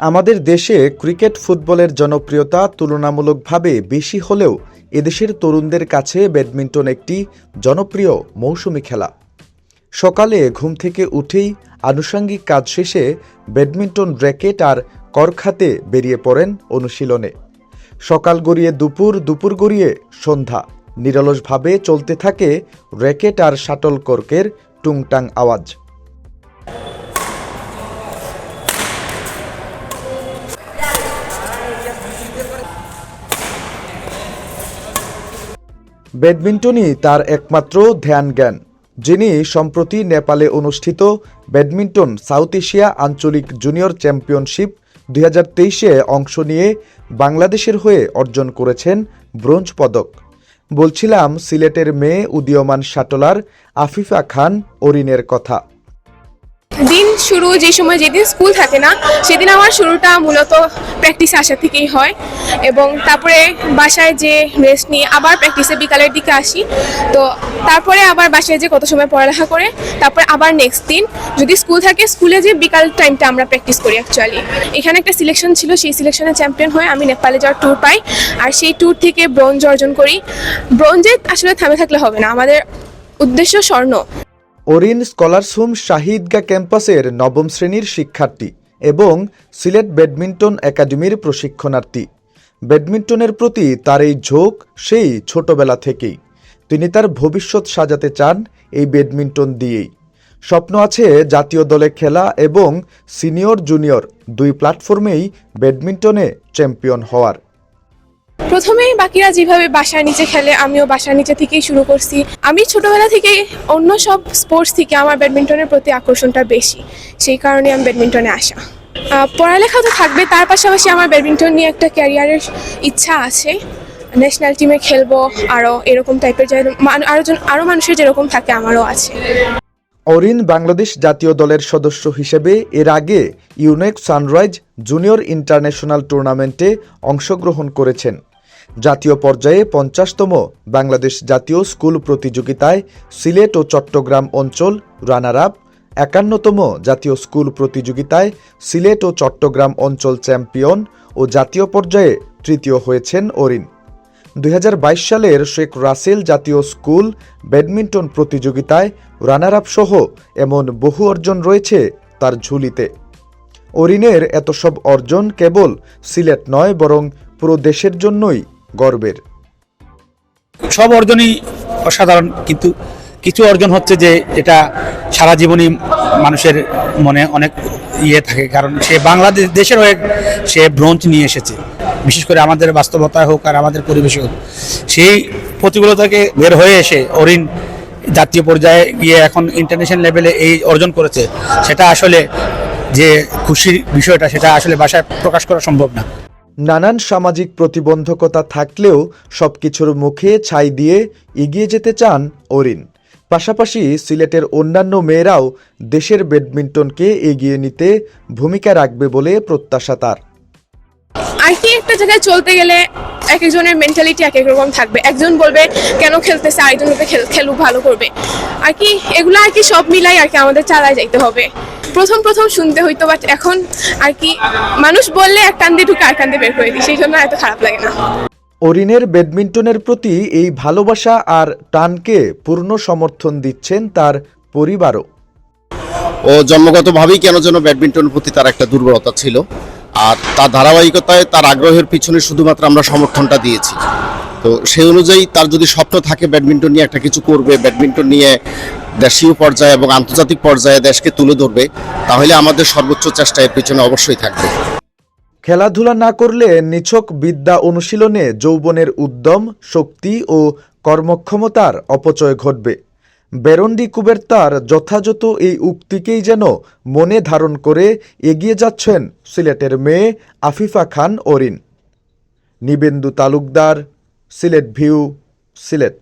আমাদের দেশে ক্রিকেট ফুটবলের জনপ্রিয়তা তুলনামূলকভাবে বেশি হলেও এদেশের তরুণদের কাছে ব্যাডমিন্টন একটি জনপ্রিয় মৌসুমী খেলা। সকালে ঘুম থেকে উঠেই আনুষঙ্গিক কাজ শেষে ব্যাডমিন্টন র্যাকেট আর কর্ক হাতে বেরিয়ে পড়েন অনুশীলনে। সকাল গড়িয়ে দুপুর, দুপুর গড়িয়ে সন্ধ্যা নিরলসভাবে চলতে থাকে র্যাকেট আর শাটল কর্কের টুংটাং আওয়াজ। ব্যাডমিন্টনই তার একমাত্র ধ্যান জ্ঞান। যিনি সম্প্রতি নেপালে অনুষ্ঠিত ব্যাডমিন্টন সাউথ এশিয়া আঞ্চলিক জুনিয়র চ্যাম্পিয়নশিপ 2023-এ অংশ নিয়ে বাংলাদেশের হয়ে অর্জন করেছেন ব্রোঞ্জ পদক। বলছিলাম সিলেটের মেয়ে উদীয়মান শাটলার আফিফা খান অরিনের কথা। দিন শুরু যে সময় যেদিন স্কুল থাকে না সেদিন আমার শুরুটা মূলত প্র্যাকটিসে আসা থেকেই হয়, এবং তারপরে বাসায় যে রেস্ট নিয়ে আবার প্র্যাকটিসে বিকালের দিকে আসি। তো তারপরে আবার বাসায় যে কত সময় পড়ালেখা করে তারপরে আবার নেক্সট দিন যদি স্কুল থাকে স্কুলে যে বিকাল টাইমটা আমরা প্র্যাকটিস করি। অ্যাকচুয়ালি এখানে একটা সিলেকশন ছিল, সেই সিলেকশনে চ্যাম্পিয়ন হয়ে আমি নেপালে যাওয়ার ট্যুর পাই, আর সেই ট্যুর থেকে ব্রোঞ্জ অর্জন করি। ব্রোঞ্জে আসলে থেমে থাকলে হবে না, আমাদের উদ্দেশ্য স্বর্ণ। অরিন স্কলার্স হোম শাহিদগা ক্যাম্পাসের নবম শ্রেণীর শিক্ষার্থী এবং সিলেট ব্যাডমিন্টন একাডেমির প্রশিক্ষণার্থী। ব্যাডমিন্টনের প্রতি তার এই ঝোঁক সেই ছোটবেলা থেকেই। তিনি তার ভবিষ্যৎ সাজাতে চান এই ব্যাডমিন্টন দিয়েই। স্বপ্ন আছে জাতীয় দলে খেলা এবং সিনিয়র জুনিয়র দুই প্ল্যাটফর্মেই ব্যাডমিন্টনে চ্যাম্পিয়ন হওয়ার। প্রথমেই বাকিরা যেভাবে বাসার নিচে খেলে আমিও বাসার নিচে থেকেই শুরু করছি। আমি ছোটবেলা থেকে অন্য সব স্পোর্টস থেকে আমার ব্যাডমিন্টনের প্রতি আকর্ষণটা বেশি, সেই কারণে আমি ব্যাডমিন্টনে আসা। পড়ালেখা তো থাকবে, তার পাশাপাশি আমার ব্যাডমিন্টন নিয়ে একটা ক্যারিয়ারের ইচ্ছা আছে। ন্যাশনাল টিমে খেলবো, আরও এরকম টাইপের আরও মানুষের যেরকম থাকে আমারও আছে। অরিন বাংলাদেশ জাতীয় দলের সদস্য হিসেবে এর আগে ইউনেক সানরাইজ জুনিয়র ইন্টারন্যাশনাল টুর্নামেন্টে অংশগ্রহণ করেছেন। জাতীয় পর্যায়ে 50তম বাংলাদেশ জাতীয় স্কুল প্রতিযোগিতায় সিলেট ও চট্টগ্রাম অঞ্চল রানার আপ, 51তম জাতীয় স্কুল প্রতিযোগিতায় সিলেট ও চট্টগ্রাম অঞ্চল চ্যাম্পিয়ন ও জাতীয় পর্যায়ে তৃতীয় হয়েছেন অরিন। 2022 সালের শেখ রাসেল জাতীয় স্কুল ব্যাডমিন্টন প্রতিযোগিতায় রানার আপ সহ এমন বহু অর্জন রয়েছে তার ঝুলিতে। অরিনের এত সব অর্জন কেবল সিলেট নয়, বরং পুরো দেশের জন্যই গর্বের। সব অর্জনই অসাধারণ, কিন্তু কিছু অর্জন হচ্ছে যে এটা সারা জীবনই মানুষের মনে অনেক থাকে, কারণ সে বাংলাদেশ দেশের হয়ে সে ব্রোঞ্জ নিয়ে এসেছে। বিশেষ করে আমাদের বাস্তবতায় হোক আর আমাদের পরিবেশে হোক, সেই প্রতিকূলতাকে বের হয়ে এসে অরিন জাতীয় পর্যায়ে গিয়ে এখন ইন্টারন্যাশনাল লেভেলে এই অর্জন করেছে। সেটা আসলে যে খুশির বিষয়টা, সেটা আসলে ভাষায় প্রকাশ করা সম্ভব না। নানান সামাজিক প্রতিবন্ধকতা থাকলেও সবকিছুর মুখে ছাই দিয়ে এগিয়ে যেতে চান অরিন। পাশাপাশি সিলেটের অন্যান্য মেয়েরাও দেশের ব্যাডমিন্টনকে এগিয়ে নিতে ভূমিকা রাখবে বলে প্রত্যাশা তার। আর কি একটা জায়গায় চলতে গেলে এক একজনের মেন্টালিটি এক এক রকম থাকবে। একজন বলবে কেন খেলতেছে, আরেকজন বলবে খেলুক, ভালো করবে। আর কি এগুলো আর কি সব মিলাই আর কি আমাদের চালায় যাইতে হবে। প্রথম শুনতে হইতো, বাট এখন আর কি মানুষ বললে এক কান দিয়ে ঢুকে আর কান দিয়ে বের করে দিই, সেই জন্য এত খারাপ লাগে না। অরিনের ব্যাডমিন্টনের প্রতি এই ভালোবাসা আর টানকে পূর্ণ সমর্থন দিচ্ছেন তার পরিবারও। ও জন্মগতভাবেই কেন যেন ব্যাডমিন্টনের প্রতি তার একটা দুর্বলতা ছিল, আর তার ধারাবাহিকতায় তার আগ্রহের পিছনে শুধুমাত্র আমরা সমর্থনটা দিয়েছি। তো সেই অনুযায়ী তার যদি স্বপ্ন থাকে ব্যাডমিন্টন নিয়ে একটা কিছু করবে, ব্যাডমিন্টন নিয়ে দেশীয় পর্যায়ে এবং আন্তর্জাতিক পর্যায়ে দেশকে তুলে ধরবে, তাহলে আমাদের সর্বোচ্চ চেষ্টা এর পিছনে অবশ্যই থাকবে। খেলাধুলা না করলে নিছক বিদ্যা অনুশীলনে যৌবনের উদ্যম, শক্তি ও কর্মক্ষমতার অপচয় ঘটবে। বেরন্ডি কুবেরতার যথাযথ এই উক্তিকেই যেন মনে ধারণ করে এগিয়ে যাচ্ছেন সিলেটের মেয়ে আফিফা খান অরিন। নিবেন্দু তালুকদার, সিলেট ভিউ, সিলেট।